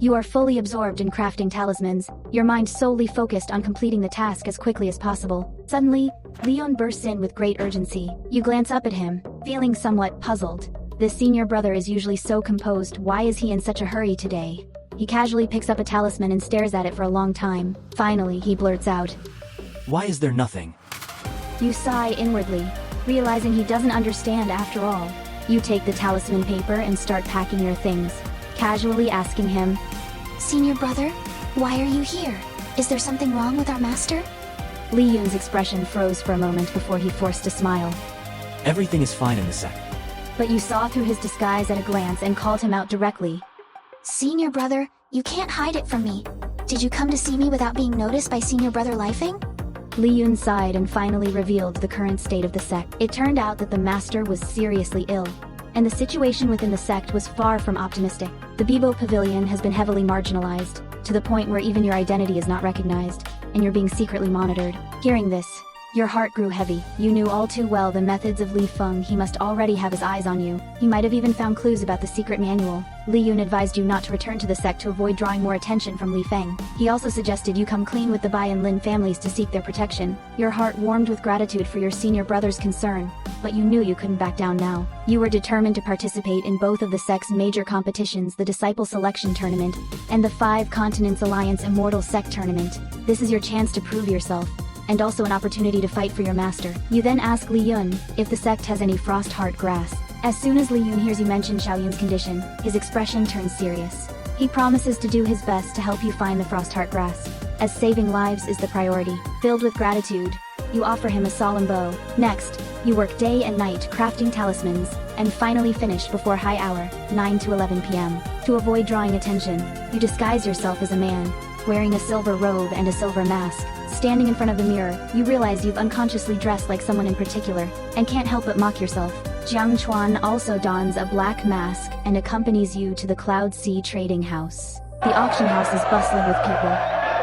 You are fully absorbed in crafting talismans, your mind solely focused on completing the task as quickly as possible. Suddenly, Leon bursts in with great urgency. You glance up at him, feeling somewhat puzzled. This senior brother is usually so composed, why is he in such a hurry today? He casually picks up a talisman and stares at it for a long time. Finally, he blurts out, "Why is there nothing?" You sigh inwardly, realizing he doesn't understand after all. You take the talisman paper and start packing your things, casually asking him, Senior brother, why are you here? Is there something wrong with our master? Li Yun's expression froze for a moment before he forced a smile. Everything is fine in the sect. But you saw through his disguise at a glance and called him out directly. Senior brother, you can't hide it from me. Did you come to see me without being noticed by senior brother Lifeng? Li Yun sighed and finally revealed the current state of the sect. It turned out that the master was seriously ill, and the situation within the sect was far from optimistic. The Bibo Pavilion has been heavily marginalized, to the point where even your identity is not recognized, and you're being secretly monitored. Hearing this, your heart grew heavy. You knew all too well the methods of Li Feng. He must already have his eyes on you. He might have even found clues about the secret manual. Li Yun advised you not to return to the sect to avoid drawing more attention from Li Feng. He also suggested you come clean with the Bai and Lin families to seek their protection. Your heart warmed with gratitude for your senior brother's concern, but you knew you couldn't back down now. You were determined to participate in both of the sect's major competitions, the Disciple Selection Tournament and the 5 Continents Alliance Immortal Sect Tournament. This is your chance to prove yourself, and also an opportunity to fight for your master. You then ask Li Yun if the sect has any frost heart grass. As soon as Li Yun hears you mention Xiao Yun's condition, his expression turns serious. He promises to do his best to help you find the frost heart grass, as saving lives is the priority. Filled with gratitude, you offer him a solemn bow. Next, you work day and night crafting talismans, and finally finish before high hour, 9 to 11 p.m. To avoid drawing attention, you disguise yourself as a man, wearing a silver robe and a silver mask. Standing in front of the mirror, you realize you've unconsciously dressed like someone in particular, and can't help but mock yourself. Jiang Chuan also dons a black mask and accompanies you to the Cloud Sea Trading House. The auction house is bustling with people,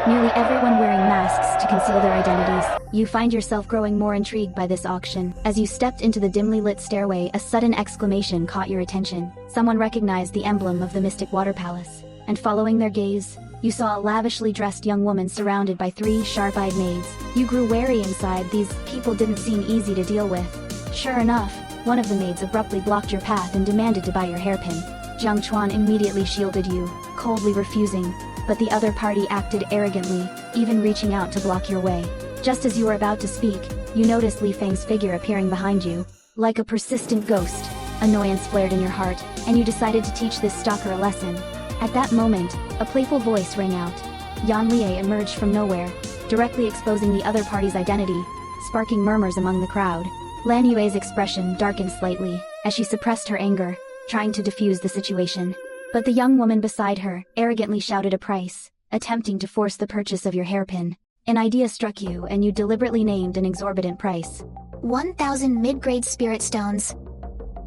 nearly everyone wearing masks to conceal their identities. You find yourself growing more intrigued by this auction. As you stepped into the dimly lit stairway, a sudden exclamation caught your attention. Someone recognized the emblem of the Mystic Water Palace, and following their gaze, you saw a lavishly dressed young woman surrounded by 3 sharp-eyed maids. You grew wary inside. These people didn't seem easy to deal with. Sure enough, one of the maids abruptly blocked your path and demanded to buy your hairpin. Jiang Chuan immediately shielded you, coldly refusing, but the other party acted arrogantly, even reaching out to block your way. Just as you were about to speak, you noticed Li Feng's figure appearing behind you. Like a persistent ghost, annoyance flared in your heart, and you decided to teach this stalker a lesson. At that moment, a playful voice rang out. Yan Lie emerged from nowhere, directly exposing the other party's identity, sparking murmurs among the crowd. Lan Yue's expression darkened slightly, as she suppressed her anger, trying to defuse the situation. But the young woman beside her arrogantly shouted a price, attempting to force the purchase of your hairpin. An idea struck you and you deliberately named an exorbitant price. 1,000 mid-grade spirit stones.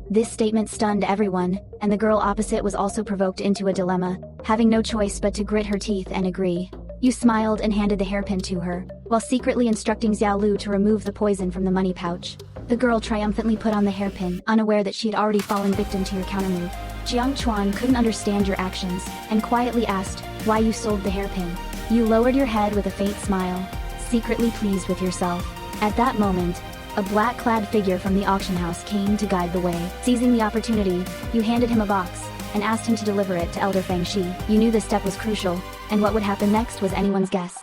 This statement stunned everyone, and the girl opposite was also provoked into a dilemma, having no choice but to grit her teeth and agree. You smiled and handed the hairpin to her, while secretly instructing Xiao Lu to remove the poison from the money pouch. The girl triumphantly put on the hairpin, unaware that she had already fallen victim to your countermove. Jiang Chuan couldn't understand your actions, and quietly asked why you sold the hairpin. You lowered your head with a faint smile, secretly pleased with yourself. At that moment, a black-clad figure from the auction house came to guide the way. Seizing the opportunity, you handed him a box, and asked him to deliver it to Elder Feng Shi. You knew this step was crucial, and what would happen next was anyone's guess.